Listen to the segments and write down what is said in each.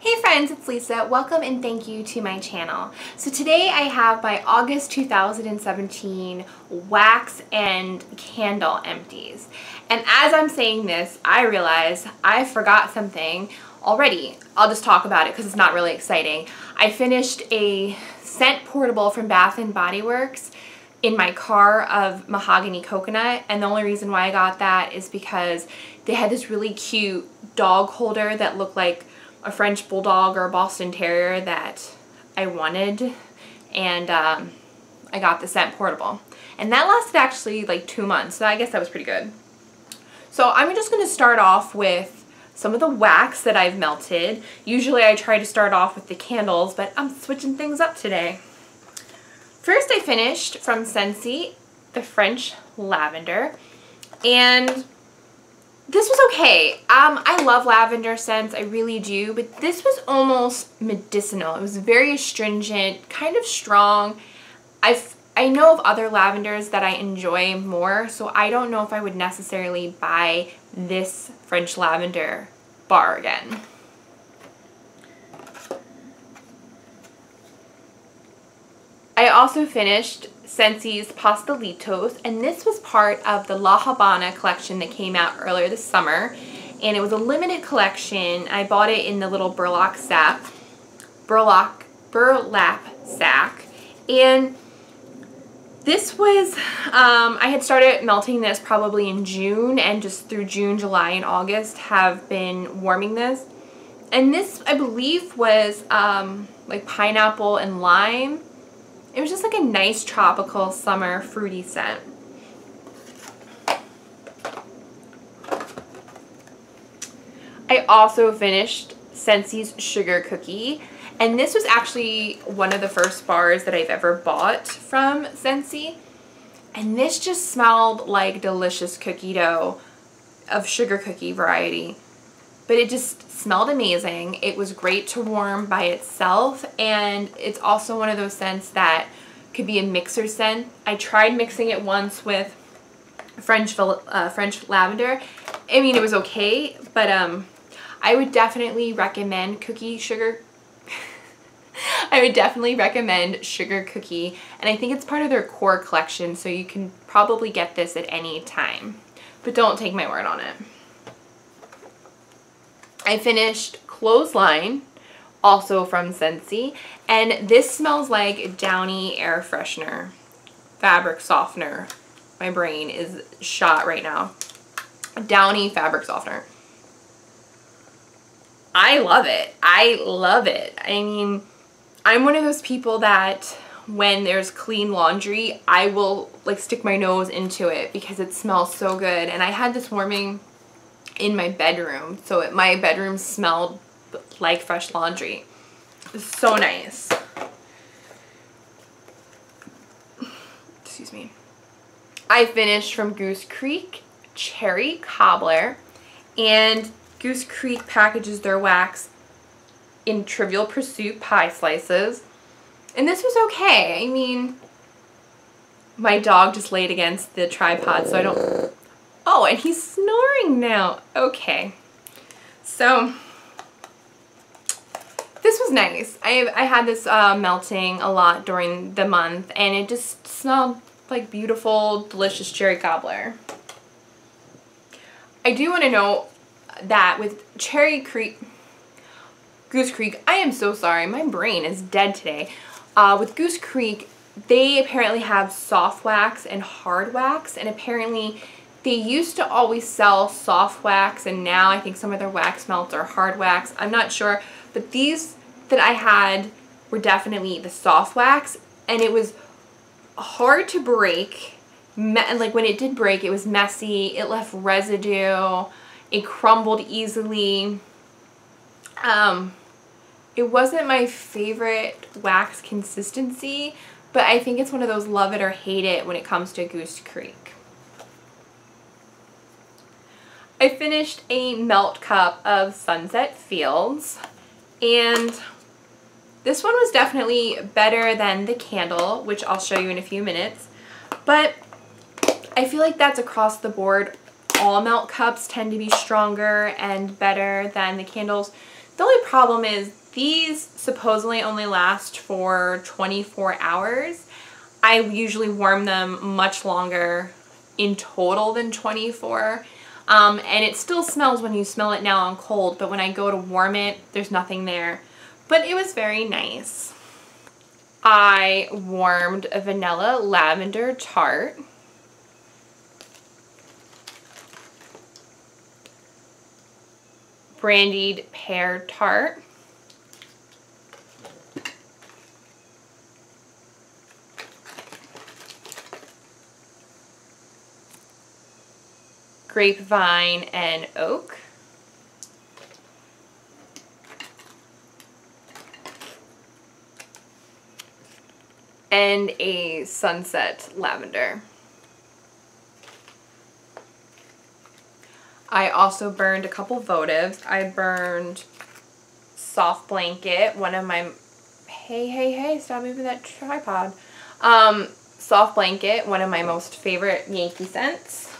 Hey friends, it's Lisa. Welcome and thank you to my channel. So today I have my August 2017 wax and candle empties. And as I'm saying this, I realize I forgot something already. I'll just talk about it because it's not really exciting. I finished a scent portable from Bath & Body Works in my car of mahogany coconut, and the only reason why I got that is because they had this really cute dog holder that looked like a French Bulldog or a Boston Terrier that I wanted, and I got the scent portable. And that lasted actually like 2 months, so I guess that was pretty good. So I'm just going to start off with some of the wax that I've melted. Usually I try to start off with the candles, but I'm switching things up today. First I finished from Scentsy the French Lavender, and this was okay. I love lavender scents, I really do, but this was almost medicinal. It was very astringent, kind of strong. I know of other lavenders that I enjoy more, so I don't know if I would necessarily buy this French lavender bar again. I also finished Scentsy's Pastelitos, and this was part of the La Habana collection that came out earlier this summer, and it was a limited collection. I bought it in the little burlap sack, and this was, I had started melting this probably in June, and just through June, July, and August have been warming this, and this I believe was like pineapple and lime. It was just like a nice tropical summer fruity scent. I also finished Scentsy's Sugar Cookie, and this was actually one of the first bars that I've ever bought from Scentsy, and this just smelled like delicious cookie dough of sugar cookie variety. But it just smelled amazing. It was great to warm by itself, and it's also one of those scents that could be a mixer scent. I tried mixing it once with French lavender. I mean, it was okay, but I would definitely recommend I would definitely recommend Sugar Cookie, and I think it's part of their core collection, so you can probably get this at any time. But don't take my word on it. I finished Clothesline, also from Scentsy, and this smells like Downy air freshener, fabric softener. My brain is shot right now. Downy fabric softener. I love it. I love it. I mean, I'm one of those people that when there's clean laundry, I will like stick my nose into it because it smells so good. And I had this warming in my bedroom, so my bedroom smelled like fresh laundry. It was so nice. Excuse me. I finished from Goose Creek Cherry Cobbler, and Goose Creek packages their wax in Trivial Pursuit pie slices, and this was okay. I mean, my dog just laid against the tripod, so I don't... Oh, and he's snoring now. Okay. So, this was nice. I had this melting a lot during the month, and it just smelled like beautiful, delicious cherry cobbler. I do want to note that with Goose Creek, I am so sorry. My brain is dead today. With Goose Creek, they apparently have soft wax and hard wax, and apparently they used to always sell soft wax, and now I think some of their wax melts are hard wax. I'm not sure, but these that I had were definitely the soft wax, and it was hard to break. Like when it did break, it was messy. It left residue. It crumbled easily. It wasn't my favorite wax consistency, but I think it's one of those love it or hate it when it comes to Goose Creek. I finished a melt cup of Sunset Fields, and this one was definitely better than the candle, which I'll show you in a few minutes, but I feel like that's across the board. All melt cups tend to be stronger and better than the candles. The only problem is these supposedly only last for 24 hours. I usually warm them much longer in total than 24. And it still smells when you smell it now on cold, but when I go to warm it, there's nothing there. But it was very nice. I warmed a vanilla lavender tart. Brandied pear tart. Grapevine and oak. And a sunset lavender. I also burned a couple votives. I burned Soft Blanket, one of my, hey, stop moving that tripod. Soft Blanket, one of my most favorite Yankee scents.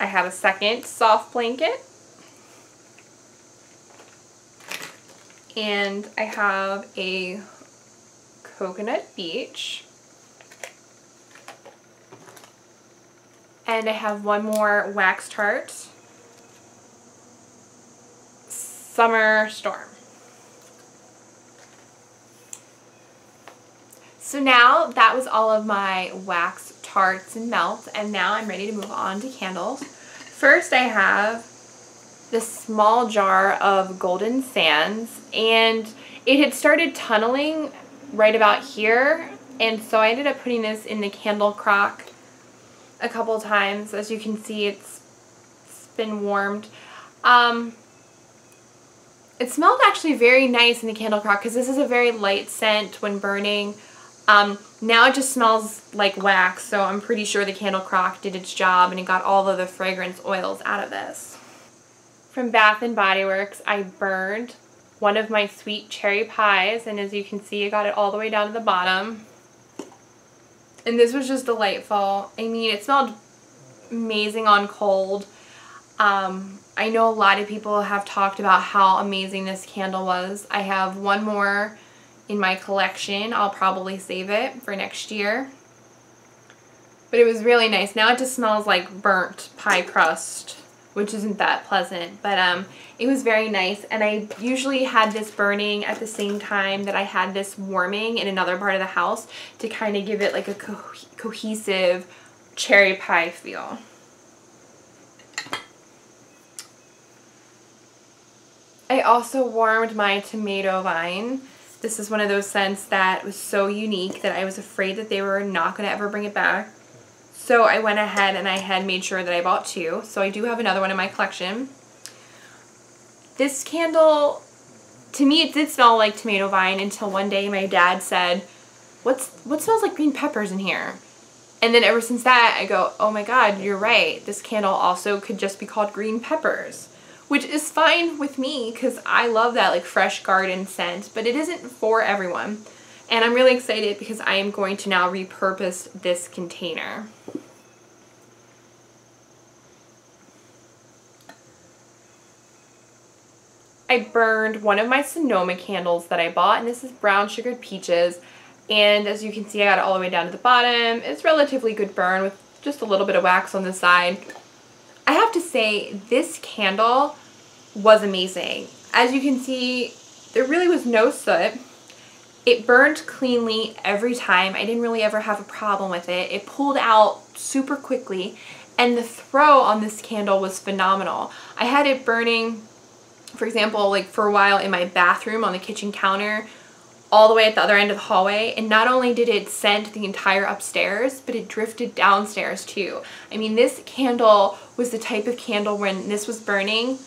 I have a second Soft Blanket. And I have a Coconut Beach. And I have one more wax tart. Summer Storm. So now that was all of my wax tarts and melts, and now I'm ready to move on to candles. First I have this small jar of Golden Sands, and it had started tunneling right about here, and so I ended up putting this in the candle crock a couple times. As you can see, it's been warmed. It smelled actually very nice in the candle crock because this is a very light scent when burning. Now it just smells like wax, so I'm pretty sure the candle crock did its job and it got all of the fragrance oils out of this. From Bath & Body Works, I burned one of my sweet cherry pies, and as you can see, I got it all the way down to the bottom. And this was just delightful. I mean, it smelled amazing on cold. I know a lot of people have talked about how amazing this candle was. I have one more in my collection. I'll probably save it for next year. But it was really nice. Now it just smells like burnt pie crust, which isn't that pleasant. But it was very nice. And I usually had this burning at the same time that I had this warming in another part of the house to kind of give it like a cohesive cherry pie feel. I also warmed my tomato vine. This is one of those scents that was so unique that I was afraid that they were not going to ever bring it back. So I went ahead and I had made sure that I bought two. So I do have another one in my collection. This candle, to me, it did smell like tomato vine until one day my dad said, what smells like green peppers in here? And then ever since that, I go, oh my God, you're right. This candle also could just be called green peppers, which is fine with me because I love that like fresh garden scent, but it isn't for everyone. And I'm really excited because I am going to now repurpose this container. I burned one of my Sonoma candles that I bought, and this is Brown Sugared Peaches. And as you can see, I got it all the way down to the bottom. It's relatively good burn with just a little bit of wax on the side. I have to say, this candle was amazing. As you can see, there really was no soot. It burned cleanly every time. I didn't really ever have a problem with it. It pulled out super quickly, and the throw on this candle was phenomenal. I had it burning, for example, like for a while in my bathroom on the kitchen counter, all the way at the other end of the hallway, and not only did it scent the entire upstairs, but it drifted downstairs too. I mean, this candle was the type of candle when this was burning,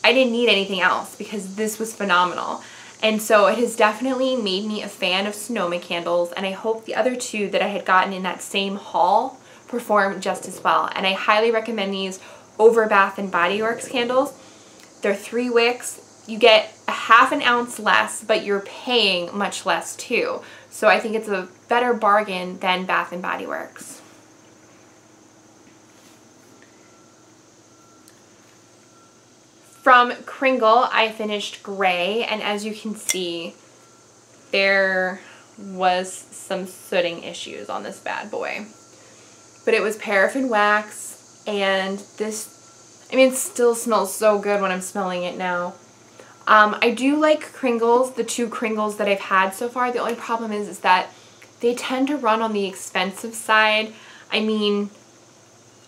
I didn't need anything else because this was phenomenal. And so it has definitely made me a fan of Sonoma candles, and I hope the other two that I had gotten in that same haul perform just as well. And I highly recommend these over Bath & Body Works candles. They're 3 wicks. You get a ½ an ounce less, but you're paying much less too. So I think it's a better bargain than Bath & Body Works. from Kringle, I finished gray, and as you can see, there was some sooting issues on this bad boy. But it was paraffin wax, and this, I mean, it still smells so good when I'm smelling it now. I do like Kringles, the 2 Kringles that I've had so far. The only problem is that they tend to run on the expensive side. I mean,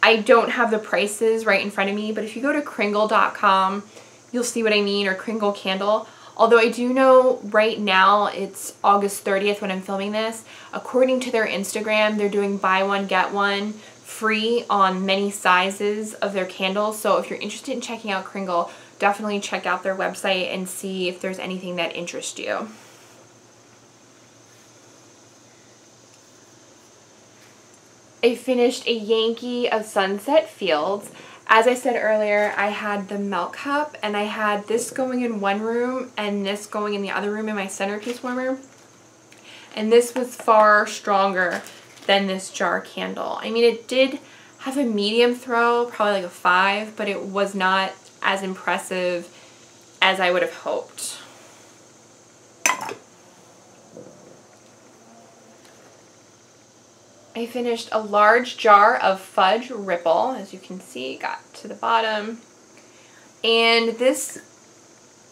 I don't have the prices right in front of me, but if you go to Kringle.com, you'll see what I mean, or Kringle Candle. Although I do know right now, it's August 30th when I'm filming this. According to their Instagram, they're doing buy one, get one free on many sizes of their candles. So if you're interested in checking out Kringle, definitely check out their website and see if there's anything that interests you. I finished a Yankee of Sunset Fields. As I said earlier, I had the milk cup, and I had this going in one room and this going in the other room in my centerpiece warmer. And this was far stronger than this jar candle. I mean, it did have a medium throw, probably like a 5, but it was not as impressive as I would have hoped. I finished a large jar of Fudge Ripple, as you can see, got to the bottom. And this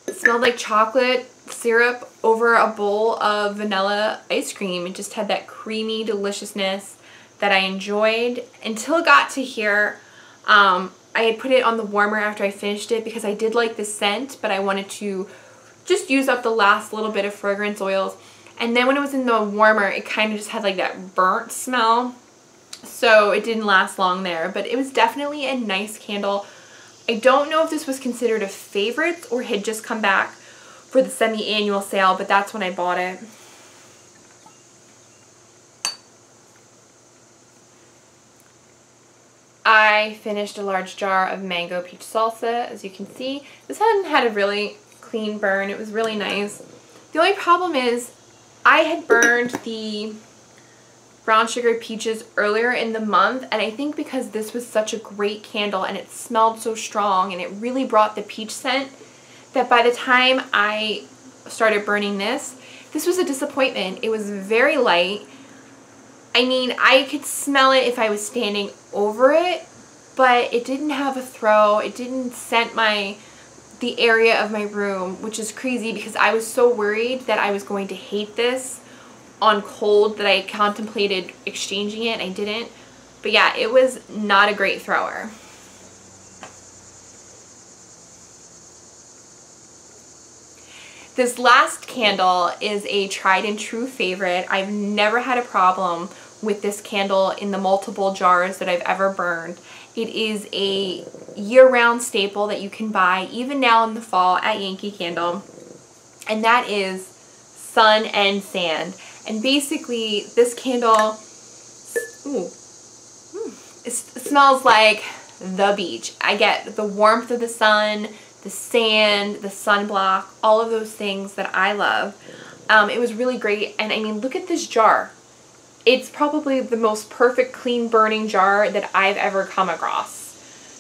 smelled like chocolate syrup over a bowl of vanilla ice cream. It just had that creamy deliciousness that I enjoyed until it got to here. I had put it on the warmer after I finished it because I did like the scent, but I wanted to just use up the last little bit of fragrance oils. And then when it was in the warmer, it kind of just had like that burnt smell. So it didn't last long there, but it was definitely a nice candle. I don't know if this was considered a favorite or had just come back for the semi-annual sale, but that's when I bought it. I finished a large jar of mango peach salsa, as you can see. This one had a really clean burn. It was really nice. The only problem is I had burned the brown sugar peaches earlier in the month, and I think because this was such a great candle and it smelled so strong and it really brought the peach scent, that by the time I started burning this was a disappointment. It was very light. I mean, I could smell it if I was standing over it, but it didn't have a throw. It didn't scent the area of my room, which is crazy because I was so worried that I was going to hate this on cold that I contemplated exchanging it. I didn't. But yeah, it was not a great thrower. This last candle is a tried and true favorite. I've never had a problem with this candle in the multiple jars that I've ever burned. It is a year-round staple that you can buy even now in the fall at Yankee Candle, and that is Sun and Sand. And basically this candle, it smells like the beach. I get the warmth of the sun, the sand, the sunblock, all of those things that I love. It was really great, and I mean, look at this jar. It's probably the most perfect clean burning jar that I've ever come across.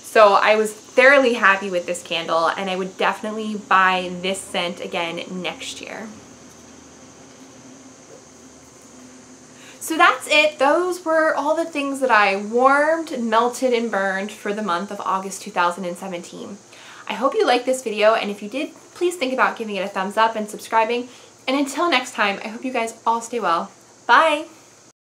So I was thoroughly happy with this candle, and I would definitely buy this scent again next year. So that's it. Those were all the things that I warmed, melted, and burned for the month of August 2017. I hope you liked this video, and if you did, please think about giving it a thumbs up and subscribing. And until next time, I hope you guys all stay well. Bye!